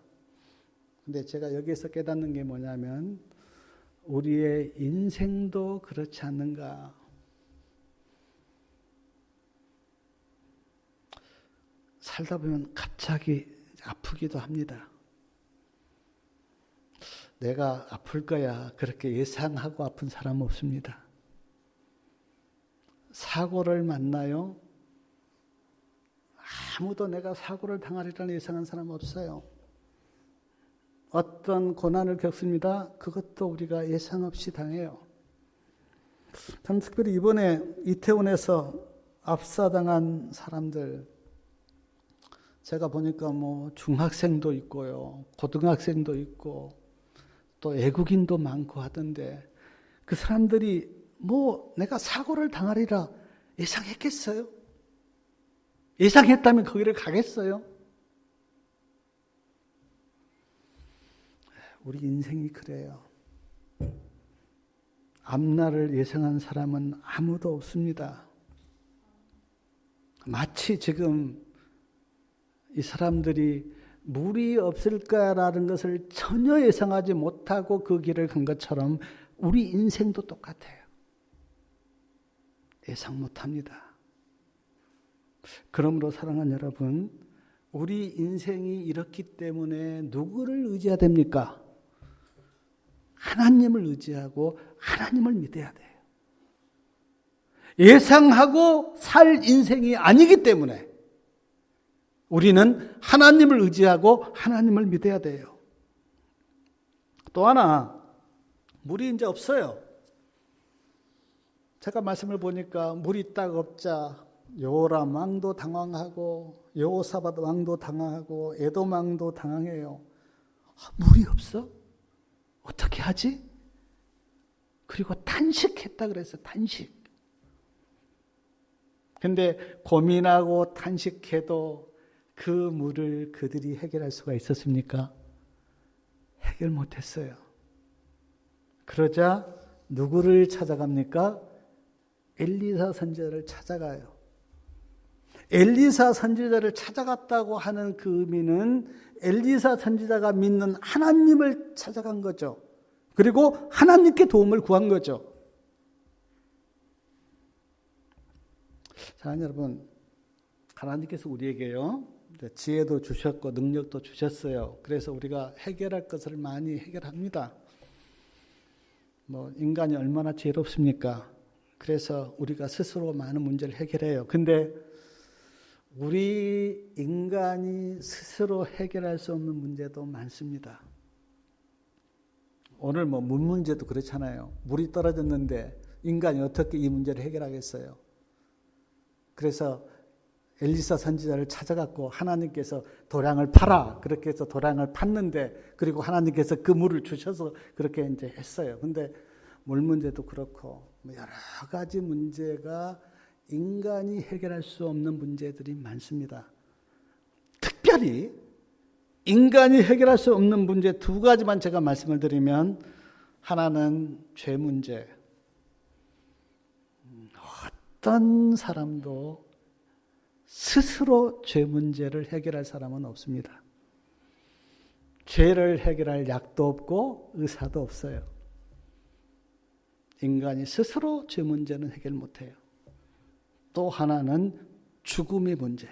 근데 제가 여기에서 깨닫는 게 뭐냐면 우리의 인생도 그렇지 않는가. 살다 보면 갑자기 아프기도 합니다. 내가 아플 거야 그렇게 예상하고 아픈 사람 없습니다. 사고를 만나요? 아무도 내가 사고를 당하리라는 예상한 사람 없어요. 어떤 고난을 겪습니다. 그것도 우리가 예상 없이 당해요. 참 특별히 이번에 이태원에서 압사당한 사람들, 제가 보니까 뭐 중학생도 있고요, 고등학생도 있고, 또 애국인도 많고 하던데, 그 사람들이 뭐 내가 사고를 당하리라 예상했겠어요? 예상했다면 거기를 가겠어요? 우리 인생이 그래요. 앞날을 예상한 사람은 아무도 없습니다. 마치 지금 이 사람들이 물이 없을까라는 것을 전혀 예상하지 못하고 그 길을 간 것처럼 우리 인생도 똑같아요. 예상 못합니다. 그러므로 사랑하는 여러분, 우리 인생이 이렇기 때문에 누구를 의지해야 됩니까? 하나님을 의지하고 하나님을 믿어야 돼요. 예상하고 살 인생이 아니기 때문에 우리는 하나님을 의지하고 하나님을 믿어야 돼요. 또 하나, 물이 이제 없어요. 제가 말씀을 보니까 물이 딱 없자 여호람 왕도 당황하고 여호사밧 왕도 당황하고 에돔 왕도 당황해요. 물이 없어? 어떻게 하지? 그리고 탄식했다 그랬어요. 탄식. 근데 고민하고 탄식해도 그 물을 그들이 해결할 수가 있었습니까? 해결 못했어요. 그러자 누구를 찾아갑니까? 엘리사 선지자를 찾아가요. 엘리사 선지자를 찾아갔다고 하는 그 의미는 엘리사 선지자가 믿는 하나님을 찾아간 거죠. 그리고 하나님께 도움을 구한 거죠. 자, 여러분, 하나님께서 우리에게요, 지혜도 주셨고 능력도 주셨어요. 그래서 우리가 해결할 것을 많이 해결합니다. 뭐 인간이 얼마나 지혜롭습니까? 그래서 우리가 스스로 많은 문제를 해결해요. 근데 우리 인간이 스스로 해결할 수 없는 문제도 많습니다. 오늘 뭐 물 문제도 그렇잖아요. 물이 떨어졌는데 인간이 어떻게 이 문제를 해결하겠어요? 그래서 엘리사 선지자를 찾아갔고 하나님께서 도량을 파라 그렇게 해서 도량을 팠는데, 그리고 하나님께서 그 물을 주셔서 그렇게 이제 했어요. 근데 물 문제도 그렇고 여러 가지 문제가 인간이 해결할 수 없는 문제들이 많습니다. 특별히 인간이 해결할 수 없는 문제 두 가지만 제가 말씀을 드리면, 하나는 죄 문제. 어떤 사람도 스스로 죄 문제를 해결할 사람은 없습니다. 죄를 해결할 약도 없고 의사도 없어요. 인간이 스스로 죄 문제는 해결 못해요. 또 하나는 죽음의 문제.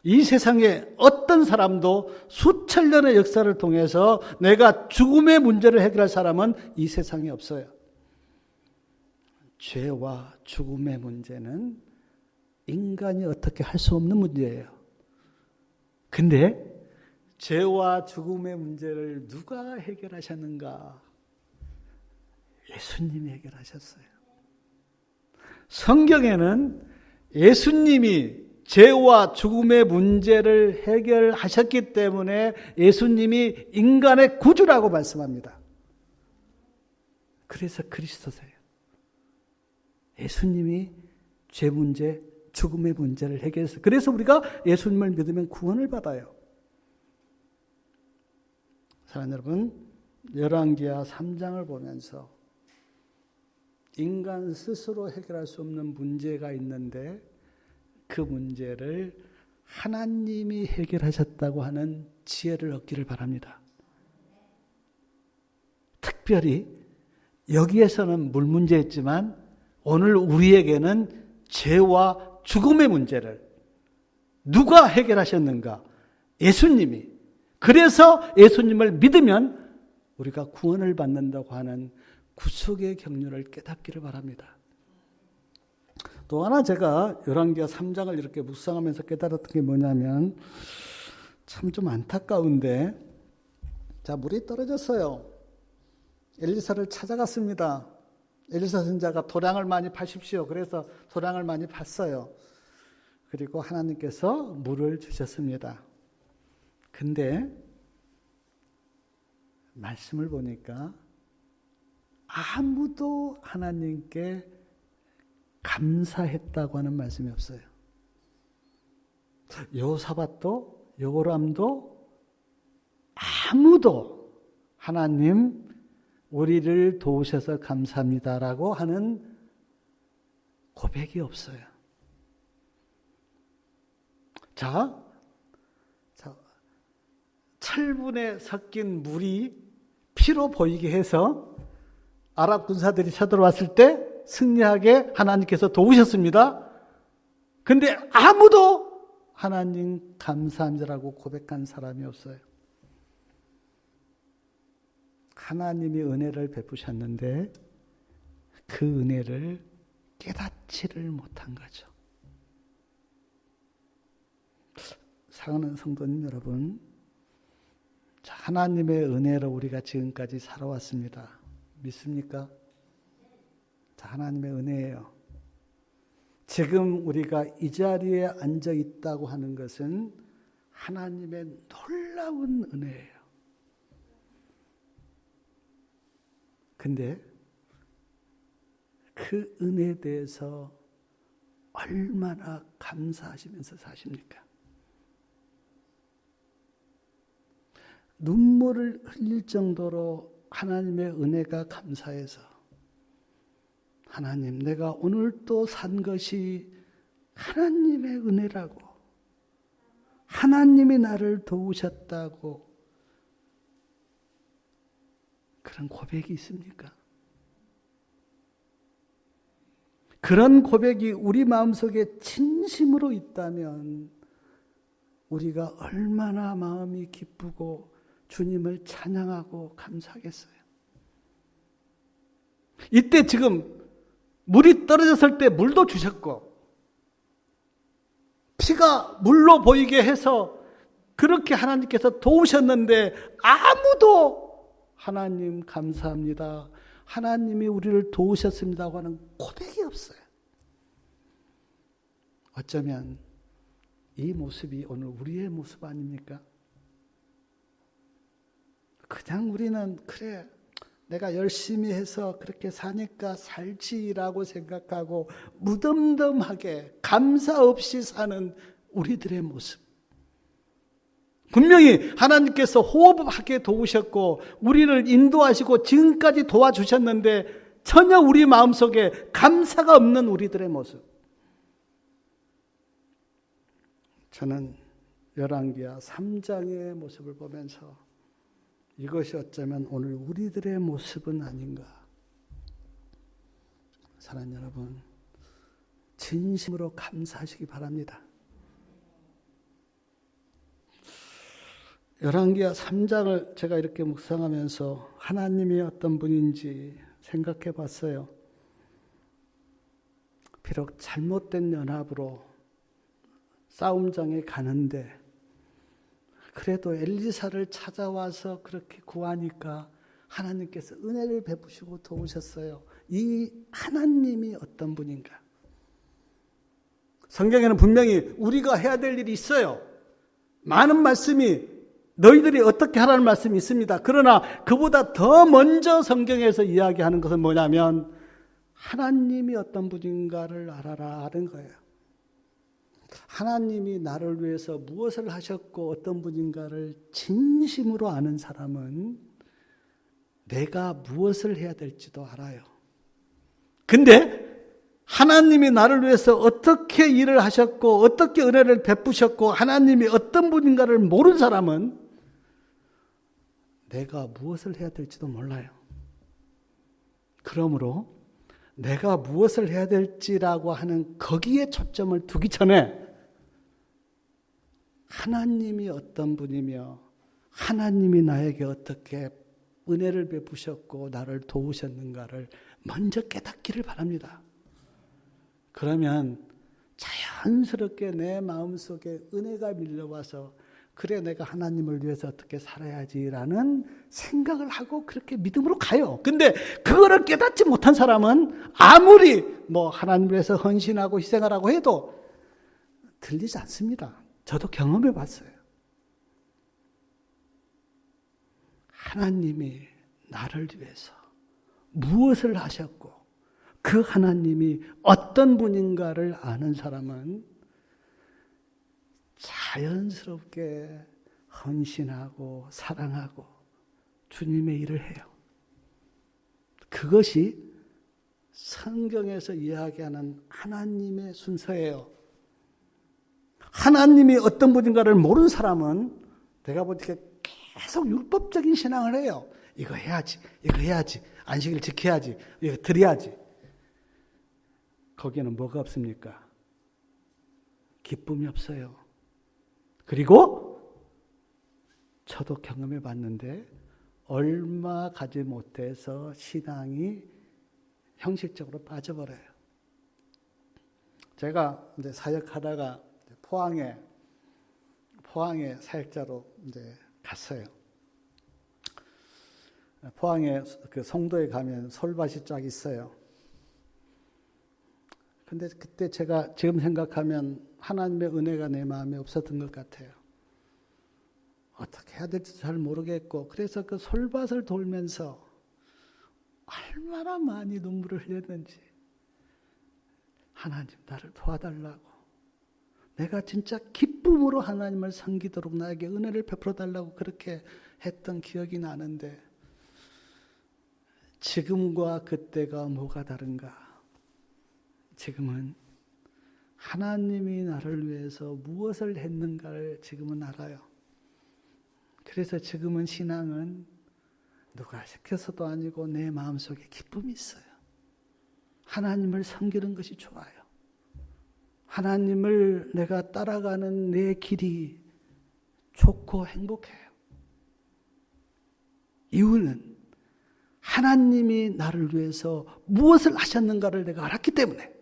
이 세상에 어떤 사람도 수천 년의 역사를 통해서 내가 죽음의 문제를 해결할 사람은 이 세상에 없어요. 죄와 죽음의 문제는 인간이 어떻게 할 수 없는 문제예요. 근데 죄와 죽음의 문제를 누가 해결하셨는가? 예수님이 해결하셨어요. 성경에는 예수님이 죄와 죽음의 문제를 해결하셨기 때문에 예수님이 인간의 구주라고 말씀합니다. 그래서 그리스도세요. 예수님이 죄 문제, 죽음의 문제를 해결했어요. 그래서 우리가 예수님을 믿으면 구원을 받아요. 사랑하는 여러분, 열왕기하 3장을 보면서 인간 스스로 해결할 수 없는 문제가 있는데 그 문제를 하나님이 해결하셨다고 하는 지혜를 얻기를 바랍니다. 특별히 여기에서는 물 문제였지만 오늘 우리에게는 죄와 죽음의 문제를 누가 해결하셨는가? 예수님이. 그래서 예수님을 믿으면 우리가 구원을 받는다고 하는 구속의 경륜을 깨닫기를 바랍니다. 또 하나 제가 열왕기하 3장을 이렇게 묵상하면서 깨달았던 게 뭐냐면 참 좀 안타까운데, 자, 물이 떨어졌어요. 엘리사를 찾아갔습니다. 엘리사 선지자가 도량을 많이 파십시오. 그래서 도량을 많이 팠어요. 그리고 하나님께서 물을 주셨습니다. 근데 말씀을 보니까 아무도 하나님께 감사했다고 하는 말씀이 없어요. 여호사밧도 여호람도 아무도 하나님 우리를 도우셔서 감사합니다라고 하는 고백이 없어요. 자, 철분에 섞인 물이 피로 보이게 해서 아랍 군사들이 쳐들어왔을 때 승리하게 하나님께서 도우셨습니다. 근데 아무도 하나님 감사합니다라고 고백한 사람이 없어요. 하나님이 은혜를 베푸셨는데 그 은혜를 깨닫지를 못한 거죠. 사랑하는 성도님 여러분, 하나님의 은혜로 우리가 지금까지 살아왔습니다. 믿습니까? 하나님의 은혜예요. 지금 우리가 이 자리에 앉아 있다고 하는 것은 하나님의 놀라운 은혜예요. 근데 그 은혜에 대해서 얼마나 감사하시면서 사십니까? 눈물을 흘릴 정도로 하나님의 은혜가 감사해서 하나님, 내가 오늘 또 산 것이 하나님의 은혜라고, 하나님이 나를 도우셨다고 그런 고백이 있습니까? 그런 고백이 우리 마음속에 진심으로 있다면 우리가 얼마나 마음이 기쁘고 주님을 찬양하고 감사하겠어요. 이때 지금 물이 떨어졌을 때 물도 주셨고 피가 물로 보이게 해서 그렇게 하나님께서 도우셨는데 아무도 하나님 감사합니다, 하나님이 우리를 도우셨습니다고 하는 고백이 없어요. 어쩌면 이 모습이 오늘 우리의 모습 아닙니까? 그냥 우리는 그래, 내가 열심히 해서 그렇게 사니까 살지라고 생각하고 무덤덤하게 감사 없이 사는 우리들의 모습. 분명히 하나님께서 호흡하게 도우셨고 우리를 인도하시고 지금까지 도와주셨는데 전혀 우리 마음속에 감사가 없는 우리들의 모습. 저는 열왕기하 3장의 모습을 보면서 이것이 어쩌면 오늘 우리들의 모습은 아닌가. 사랑하는 여러분, 진심으로 감사하시기 바랍니다. 열왕기하 3장을 제가 이렇게 묵상하면서 하나님이 어떤 분인지 생각해 봤어요. 비록 잘못된 연합으로 싸움장에 가는데 그래도 엘리사를 찾아와서 그렇게 구하니까 하나님께서 은혜를 베푸시고 도우셨어요. 이 하나님이 어떤 분인가? 성경에는 분명히 우리가 해야 될 일이 있어요. 많은 말씀이 너희들이 어떻게 하라는 말씀이 있습니다. 그러나 그보다 더 먼저 성경에서 이야기하는 것은 뭐냐면 하나님이 어떤 분인가를 알아라 하는 거예요. 하나님이 나를 위해서 무엇을 하셨고 어떤 분인가를 진심으로 아는 사람은 내가 무엇을 해야 될지도 알아요. 근데 하나님이 나를 위해서 어떻게 일을 하셨고 어떻게 은혜를 베푸셨고 하나님이 어떤 분인가를 모르는 사람은 내가 무엇을 해야 될지도 몰라요. 그러므로 내가 무엇을 해야 될지라고 하는 거기에 초점을 두기 전에 하나님이 어떤 분이며 하나님이 나에게 어떻게 은혜를 베푸셨고 나를 도우셨는가를 먼저 깨닫기를 바랍니다. 그러면 자연스럽게 내 마음속에 은혜가 밀려와서 그래 내가 하나님을 위해서 어떻게 살아야지라는 생각을 하고 그렇게 믿음으로 가요. 근데 그거를 깨닫지 못한 사람은 아무리 하나님을 위해서 헌신하고 희생하라고 해도 들리지 않습니다. 저도 경험해 봤어요. 하나님이 나를 위해서 무엇을 하셨고 그 하나님이 어떤 분인가를 아는 사람은 자연스럽게 헌신하고 사랑하고 주님의 일을 해요. 그것이 성경에서 이야기하는 하나님의 순서예요. 하나님이 어떤 분인가를 모르는 사람은 내가 보니까 계속 율법적인 신앙을 해요. 이거 해야지, 이거 해야지, 안식일 지켜야지, 이거 드려야지. 거기에는 뭐가 없습니까? 기쁨이 없어요. 그리고 저도 경험해 봤는데 얼마 가지 못해서 신앙이 형식적으로 빠져버려요. 제가 이제 사역하다가 포항에 사역자로 이제 갔어요. 포항에 그 송도에 가면 솔밭이 쫙 있어요. 근데 그때 제가 지금 생각하면 하나님의 은혜가 내 마음에 없었던 것 같아요. 어떻게 해야 될지 잘 모르겠고 그래서 그 솔밭을 돌면서 얼마나 많이 눈물을 흘렸는지 하나님 나를 도와달라고 내가 진짜 기쁨으로 하나님을 섬기도록 나에게 은혜를 베풀어 달라고 그렇게 했던 기억이 나는데 지금과 그때가 뭐가 다른가? 지금은 하나님이 나를 위해서 무엇을 했는가를 지금은 알아요. 그래서 지금은 신앙은 누가 시켜서도 아니고 내 마음속에 기쁨이 있어요. 하나님을 섬기는 것이 좋아요. 하나님을 내가 따라가는 내 길이 좋고 행복해요. 이유는 하나님이 나를 위해서 무엇을 하셨는가를 내가 알았기 때문에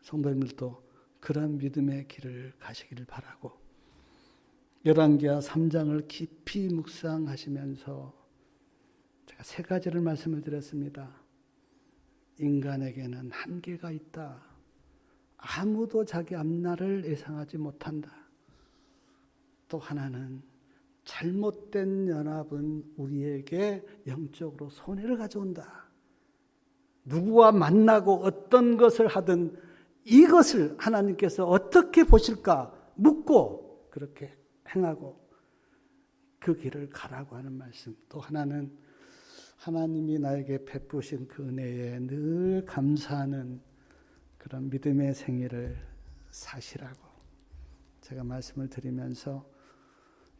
성도님들도 그런 믿음의 길을 가시기를 바라고 열왕기하 3장을 깊이 묵상하시면서 제가 3가지를 말씀을 드렸습니다. 인간에게는 한계가 있다. 아무도 자기 앞날을 예상하지 못한다. 또 하나는 잘못된 연합은 우리에게 영적으로 손해를 가져온다. 누구와 만나고 어떤 것을 하든 이것을 하나님께서 어떻게 보실까 묻고 그렇게 행하고 그 길을 가라고 하는 말씀. 또 하나는 하나님이 나에게 베푸신 그 은혜에 늘 감사하는 그런 믿음의 생애를 사시라고 제가 말씀을 드리면서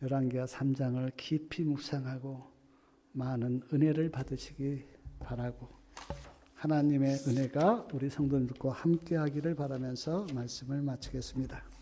열왕기하 3장을 깊이 묵상하고 많은 은혜를 받으시기 바라고 하나님의 은혜가 우리 성도님들과 함께하기를 바라면서 말씀을 마치겠습니다.